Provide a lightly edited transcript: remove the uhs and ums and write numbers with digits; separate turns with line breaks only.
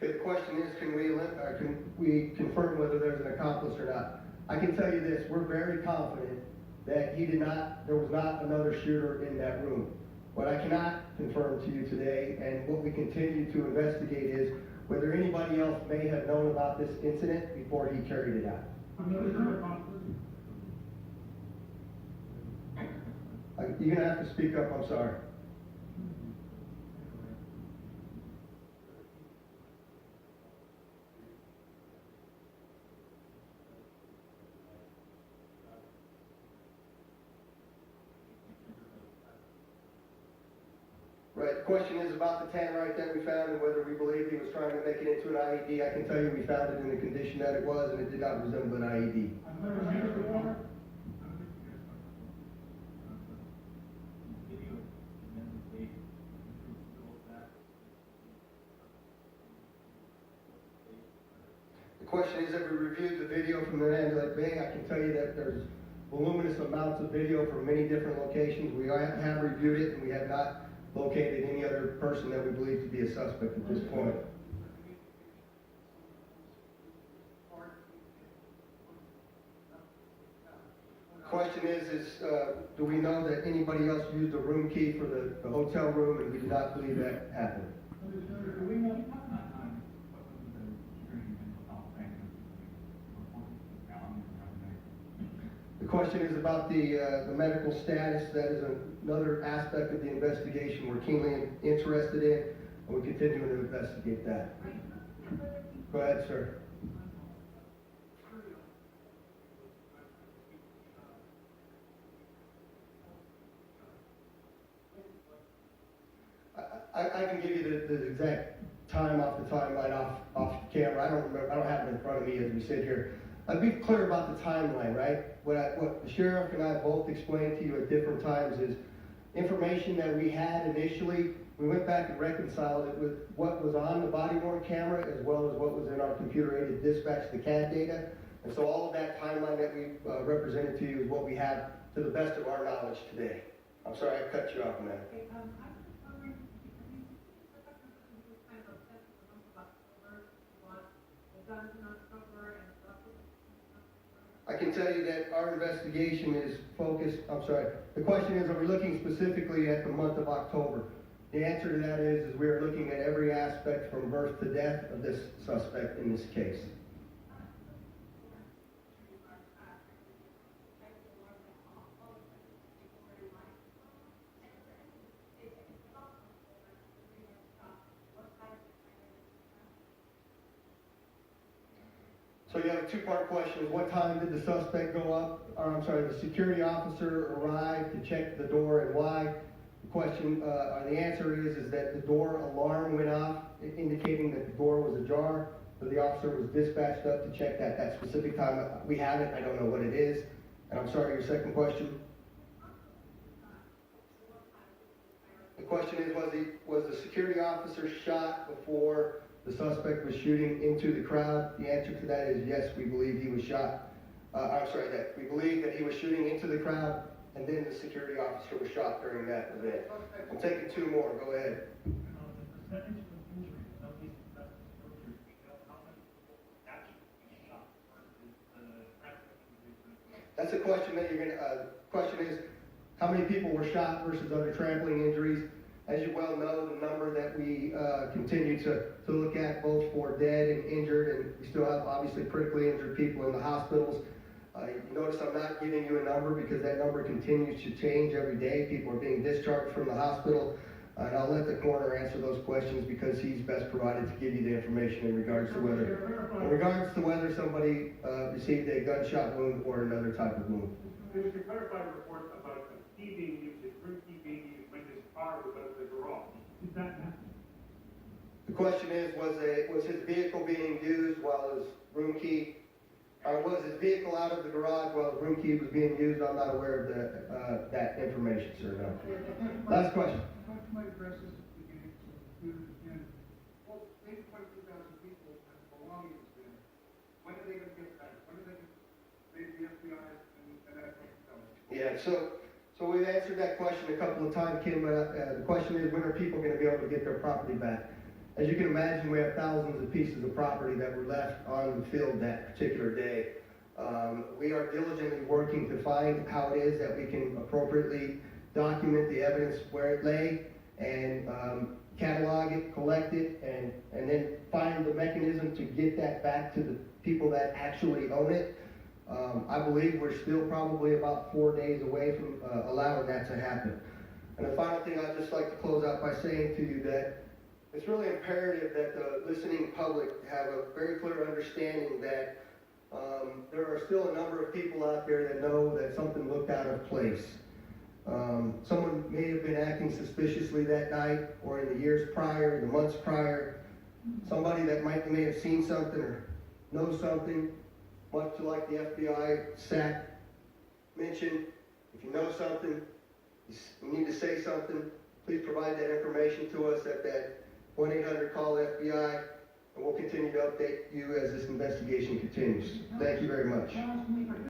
Okay, the question is, can we confirm whether there's an accomplice or not? I can tell you this, we're very confident that there was not another shooter in that room. What I cannot confirm to you today, and what we continue to investigate, is whether anybody else may have known about this incident before he carried it out. You're gonna have to speak up, I'm sorry. Right, the question is about the tannerite that we found and whether we believe he was trying to make it into an IED. I can tell you we found it in the condition that it was, and it did not resemble an IED. The question is, have we reviewed the video from the Mandalay Bay? I can tell you that there's voluminous amounts of video from many different locations. We have reviewed it, and we have not located any other person that we believe to be a suspect at this point. The question is do we know that anybody else used a room key for the hotel room, and we do not believe that happened. The question is about the medical status. That is another aspect of the investigation we're keenly interested in, and we continue to investigate that. Go ahead, sir. I can give you the exact time off the timeline off camera. I don't have it in front of me as we sit here. I'll be clear about the timeline, right? What the sheriff and I both explained to you at different times is information that we had initially. We went back and reconciled it with what was on the body-worn camera as well as what was in our computer-aided dispatch, the CAD data. And so all of that timeline that we represented to you is what we have to the best of our knowledge today. I'm sorry I cut you off, man. I can tell you that our investigation is focused, the question is, are we looking specifically at the month of October? The answer to that is we are looking at every aspect from birth to death of this suspect in this case. So you have a two-part question. What time did the suspect go up? The security officer arrived to check the door, and why? The answer is that the door alarm went off, indicating that the door was ajar. So the officer was dispatched up to check that specific time. We have it. I don't know what it is. And I'm sorry, your second question? The question is, was the security officer shot before the suspect was shooting into the crowd? The answer to that is yes, we believe he was shot. That we believe that he was shooting into the crowd, and then the security officer was shot during that event. I'm taking two more. Go ahead. That's a question that question is, how many people were shot versus other trampling injuries? As you well know, the number that we continue to look at, both for dead and injured, and we still have obviously critically injured people in the hospitals. You notice I'm not giving you a number because that number continues to change every day. People are being discharged from the hospital. And I'll let the coroner answer those questions because he's best provided to give you the information in regards to whether somebody received a gunshot wound or another type of wound.
There was a clarified report about a key being used, a room key being used when his car was out of the garage. Did that happen?
The question is, was his vehicle being used while his room key, or was his vehicle out of the garage while his room key was being used? I'm not aware of that information, sir. No. Last question.
My address is beginning to again. Well, 8.2,000 people have belongings there. When are they going to get back? When are they going to the FBI and that
Yeah, so we've answered that question a couple of times, Kim. The question is, when are people going to be able to get their property back? As you can imagine, we have thousands of pieces of property that were left on the field that particular day. We are diligently working to find how it is that we can appropriately document the evidence where it lay and catalog it, collect it, and then find the mechanism to get that back to the people that actually own it. I believe we're still probably about 4 days away from allowing that to happen. And the final thing I'd just like to close out by saying to you that it's really imperative that the listening public have a very clear understanding that there are still a number of people out there that know that something looked out of place. Someone may have been acting suspiciously that night or in the years prior, the months prior. Somebody that may have seen something or knows something, much like the FBI SAC mentioned. If you know something, you need to say something, please provide that information to us at that 1-800-CALL-FBI, and we'll continue to update you as this investigation continues. Thank you very much.